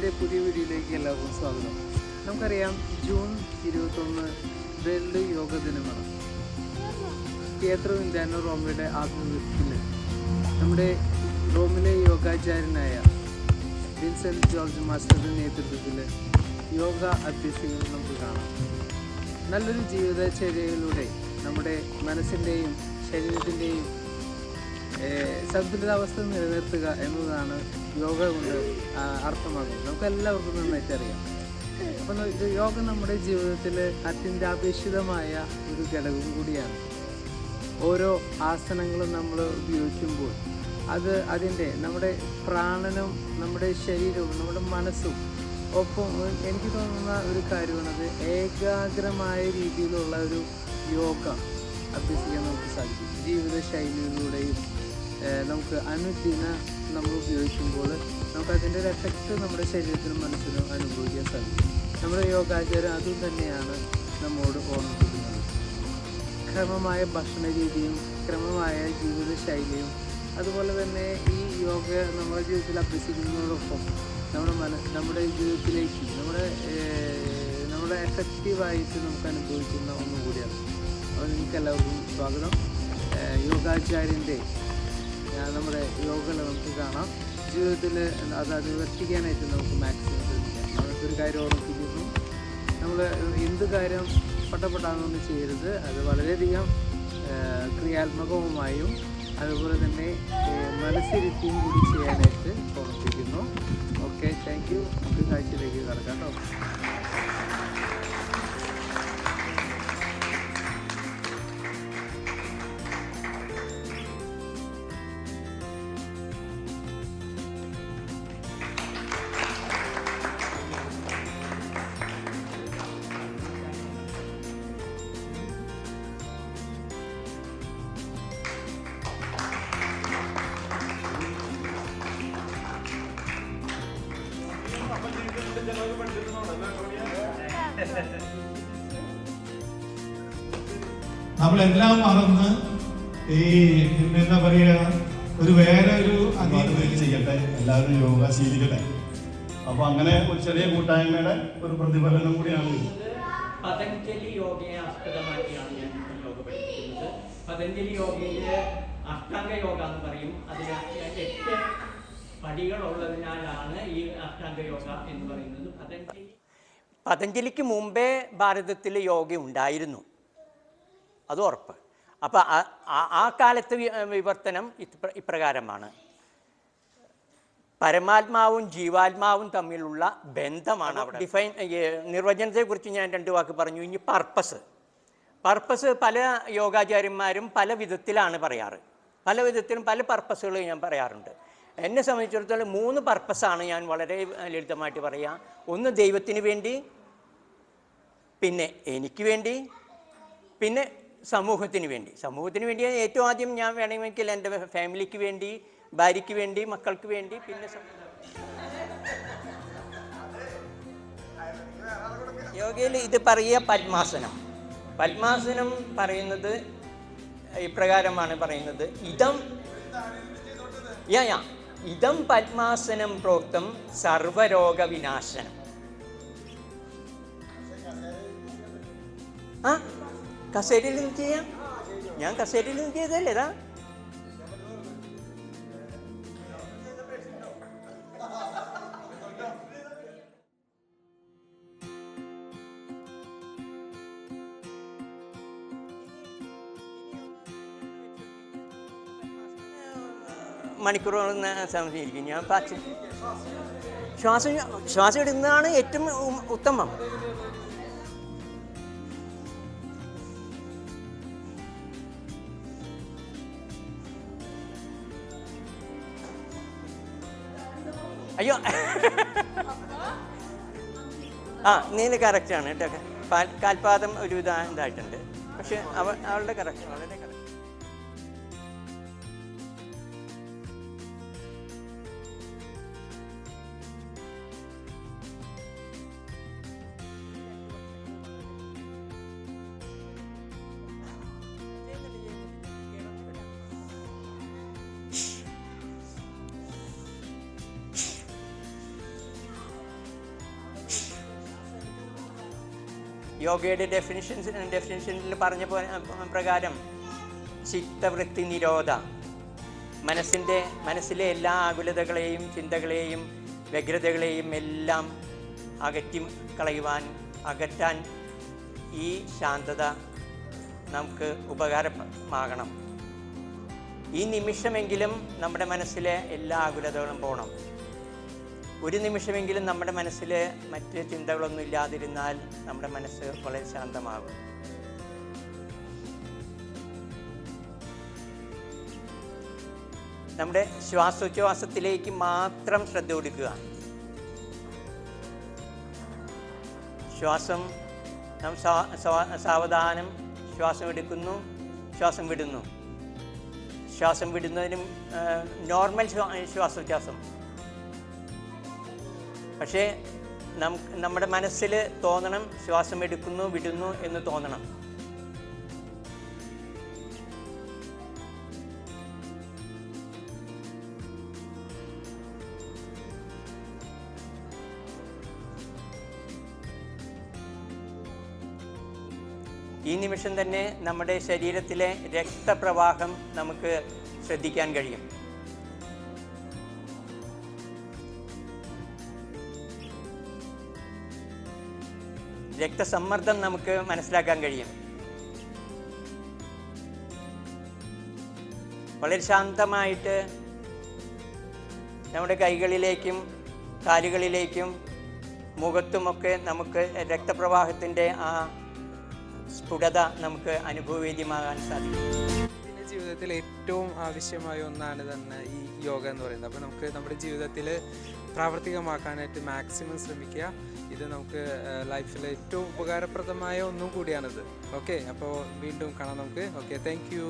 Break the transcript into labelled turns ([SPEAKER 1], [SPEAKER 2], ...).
[SPEAKER 1] എൻ്റെ പുതിയ വീഡിയോയിലേക്ക് എല്ലാവർക്കും സ്വാഗതം. നമുക്കറിയാം, ജൂൺ 21 വേൾഡ് യോഗ ദിനമാണ്. പിയത്രോ ഇന്ത്യാനോ റോമയുടെ ആഭിമുഖ്യത്തിൽ നമ്മുടെ റോമിലെ യോഗാചാര്യനായ വിൻസെൻ്റ് ജോർജ് മാസ്റ്ററുടെ നേതൃത്വത്തിൽ യോഗ അഭ്യസിക്കുന്നത് നമുക്ക് കാണാം. നല്ലൊരു ജീവിതചര്യയിലൂടെ നമ്മുടെ മനസ്സിൻ്റെയും ശരീരത്തിൻ്റെയും സന്തുലിതാവസ്ഥ നിലനിർത്തുക എന്നതാണ് യോഗ കൊണ്ട് അർത്ഥമാക്കുന്നത്. നമുക്കെല്ലാവർക്കും നന്നായിട്ട് അറിയാം. അപ്പം യോഗ നമ്മുടെ ജീവിതത്തിൽ അത്യന്താപേക്ഷിതമായ ഒരു ഘടകം കൂടിയാണ്. ഓരോ ആസനങ്ങളും നമ്മൾ ഉപയോഗിക്കുമ്പോൾ അതിൻ്റെ നമ്മുടെ പ്രാണനും നമ്മുടെ ശരീരവും നമ്മുടെ മനസ്സും ഒപ്പം എനിക്ക് തോന്നുന്ന ഒരു കാര്യമാണത്, ഏകാഗ്രമായ രീതിയിലുള്ള ഒരു യോഗ അഭ്യസിക്കാൻ നമുക്ക് സാധിക്കും. ജീവിതശൈലിയിലൂടെയും നമുക്ക് അനുദിനം നമ്മൾ ഉപയോഗിക്കുമ്പോൾ നമുക്കതിൻ്റെ ഒരു എഫക്റ്റ് നമ്മുടെ ശരീരത്തിനും മനസ്സിനും അനുഭവിക്കാൻ സാധിക്കും. നമ്മുടെ യോഗാചാരം അതും തന്നെയാണ് നമ്മോട് ഓർമ്മിപ്പിക്കുന്നത്. ക്രമമായ ഭക്ഷണ രീതിയും ക്രമമായ ജീവിതശൈലിയും അതുപോലെ തന്നെ ഈ യോഗ നമ്മുടെ ജീവിതത്തിൽ അഭ്യസിക്കുന്നതോടൊപ്പം നമ്മുടെ ജീവിതത്തിലേക്ക് നമ്മുടെ എഫക്റ്റീവായിട്ട് നമുക്ക് അനുഭവിക്കുന്ന ഒന്നുകൂടിയാണ്. അപ്പോൾ നിങ്ങൾക്ക് എല്ലാവർക്കും സ്വാഗതം. യോഗാചാര്യൻ്റെ നമ്മുടെ യോഗകൾ നമുക്ക് കാണാം. ജീവിതത്തിൽ അത് നിവർത്തിക്കാനായിട്ട് നമുക്ക് മാക്സിമം ശ്രമിക്കാം. നമുക്കൊരു കാര്യം ഓർമ്മിപ്പിക്കുന്നു, നമ്മൾ എന്ത് കാര്യം പട്ടപ്പെട്ടാണെന്ന് ചെയ്യരുത്. അത് വളരെയധികം ക്രിയാത്മകവുമായും അതുപോലെ തന്നെ മനസ്സിരുത്തിയും കൂടി ചെയ്യാനായിട്ട് ഓർമ്മിപ്പിക്കുന്നു. Okay, thank you. നമുക്ക് കാഴ്ചയിലേക്ക് കടക്കാം കേട്ടോ.
[SPEAKER 2] നമ്മളെല്ലാം മറന്ന് എന്താ പറയുക, വേറെ ഒരു അംഗീകാരം ചെയ്യട്ടെ, എല്ലാവരും യോഗ ശീലിക്കട്ടെ. അപ്പൊ അങ്ങനെ ഒരു ചെറിയ കൂട്ടായ്മയുടെ ഒരു പ്രതിഫലനം കൂടിയാണ്.
[SPEAKER 3] പതഞ്ജലി യോഗയെ ആസ്പദമാക്കിയാണ് ഞാൻ യോഗ പഠിപ്പിക്കുന്നത്. പതഞ്ജലി യോഗയില് അഷ്ടാംഗ യോഗ എന്ന് പറയും. അതിന് 8 പടികളുള്ളതിനാലാണ് ഈ അഷ്ടാംഗ യോഗ എന്ന് പറയുന്നത്. പതഞ്ജലിക്ക് മുമ്പേ ഭാരതത്തിൽ യോഗ ഉണ്ടായിരുന്നു, അത് ഉറപ്പ്. അപ്പോൾ ആ കാലത്ത് വിവർത്തനം ഇപ്രകാരമാണ്: പരമാത്മാവും ജീവാത്മാവും തമ്മിലുള്ള ബന്ധമാണ് അവിടെ നിർവചനത്തെക്കുറിച്ച് ഞാൻ 2 വാക്ക് പറഞ്ഞു. ഇനി പർപ്പസ് പല യോഗാചാര്യന്മാരും പല വിധത്തിലാണ് പറയാറ്. പല വിധത്തിലും പല പർപ്പസുകൾ ഞാൻ പറയാറുണ്ട്. എന്നെ സംബന്ധിച്ചിടത്തോളം 3 പർപ്പസാണ് ഞാൻ വളരെ ലളിതമായിട്ട് പറയാം. ഒന്ന് ദൈവത്തിന് വേണ്ടി, പിന്നെ എനിക്ക് വേണ്ടി, പിന്നെ സമൂഹത്തിന് വേണ്ടി. സമൂഹത്തിന് വേണ്ടി ഏറ്റവും ആദ്യം ഞാൻ വേണമെങ്കിൽ എൻ്റെ ഫാമിലിക്ക് വേണ്ടി, ഭാര്യയ്ക്ക് വേണ്ടി, മക്കൾക്ക് വേണ്ടി, പിന്നെ യോഗയിൽ ഇത് പറയുക പദ്മാസനം പറയുന്നത് ഇപ്രകാരമാണ് പറയുന്നത്: ഇതം പദ്മാസനം പ്രോക്തം സർവരോഗ വിനാശനം. കസേരയിൽ നിന്ന് ചെയ്യാം. ഞാൻ കസേരയിൽ നിന്ന് ചെയ്തല്ലേ ഇതാ. മണിക്കൂറുകൾ സമയത്തിരിക്കും. ഞാൻ ശ്വാസം ഇടുന്നതാണ് ഏറ്റവും ഉത്തമം. അയ്യോ, നീല കറക്റ്റാണ് കേട്ടോ. കാൽപാദം ഒരു ഇതായിട്ടുണ്ട്, പക്ഷെ അവളുടെ കറക്റ്റ് വളരെ കറക്റ്റ്. യോഗയുടെ ഡെഫിനിഷനിൽ പറഞ്ഞ പ്രകാരം ചിത്തവൃത്തി നിരോധ, മനസ്സിലെ എല്ലാ ആകുലതകളെയും ചിന്തകളെയും വ്യഗ്രതകളെയും എല്ലാം അകറ്റാൻ ഈ ശാന്തത നമുക്ക് ഉപകാരമാകണം. ഈ നിമിഷമെങ്കിലും നമ്മുടെ മനസ്സിലെ എല്ലാ ആകുലതകളും പോകണം. ഒരു നിമിഷമെങ്കിലും നമ്മുടെ മനസ്സിൽ മറ്റ് ചിന്തകളൊന്നും ഇല്ലാതിരുന്നാൽ നമ്മുടെ മനസ്സ് വളരെ ശാന്തമാകും. നമ്മുടെ ശ്വാസോച്ഛ്വാസത്തിലേക്ക് മാത്രം ശ്രദ്ധ കൊടുക്കുക. നാം സാവധാനം ശ്വാസം എടുക്കുന്നു, ശ്വാസം വിടുന്നു. ശ്വാസം വിടുന്നതിനും നോർമൽ ശ്വാസോച്ഛ്വാസം. പക്ഷേ നമ്മുടെ മനസ്സിൽ തോന്നണം ശ്വാസം എടുക്കുന്നു വിടുന്നു എന്ന് തോന്നണം. ഈ നിമിഷം തന്നെ നമ്മുടെ ശരീരത്തിലെ രക്തപ്രവാഹം നമുക്ക് ശ്രദ്ധിക്കാൻ കഴിയും. രക്തസമ്മർദ്ദം നമുക്ക് മനസ്സിലാക്കാൻ കഴിയും. വളരെ ശാന്തമായിട്ട് നമ്മുടെ കൈകളിലേക്കും കാലുകളിലേക്കും മുഖത്തുമൊക്കെ നമുക്ക് രക്തപ്രവാഹത്തിൻ്റെ ആ സ്ഫുടത നമുക്ക് അനുഭവവേദ്യമാകാൻ സാധിക്കും.
[SPEAKER 4] പിന്നെ ജീവിതത്തിൽ ഏറ്റവും ആവശ്യമായ ഒന്നാണ് തന്നെ ഈ യോഗ എന്ന് പറയുന്നത്. അപ്പോൾ നമുക്ക് നമ്മുടെ ജീവിതത്തിൽ പ്രാവർത്തികമാക്കാനായിട്ട് മാക്സിമം ശ്രമിക്കുക. ഇത് നമുക്ക് ലൈഫിൽ ഏറ്റവും ഉപകാരപ്രദമായ ഒന്നും കൂടിയാണിത്. ഓക്കെ, അപ്പോൾ വീണ്ടും കാണാം നമുക്ക്. Okay, thank you.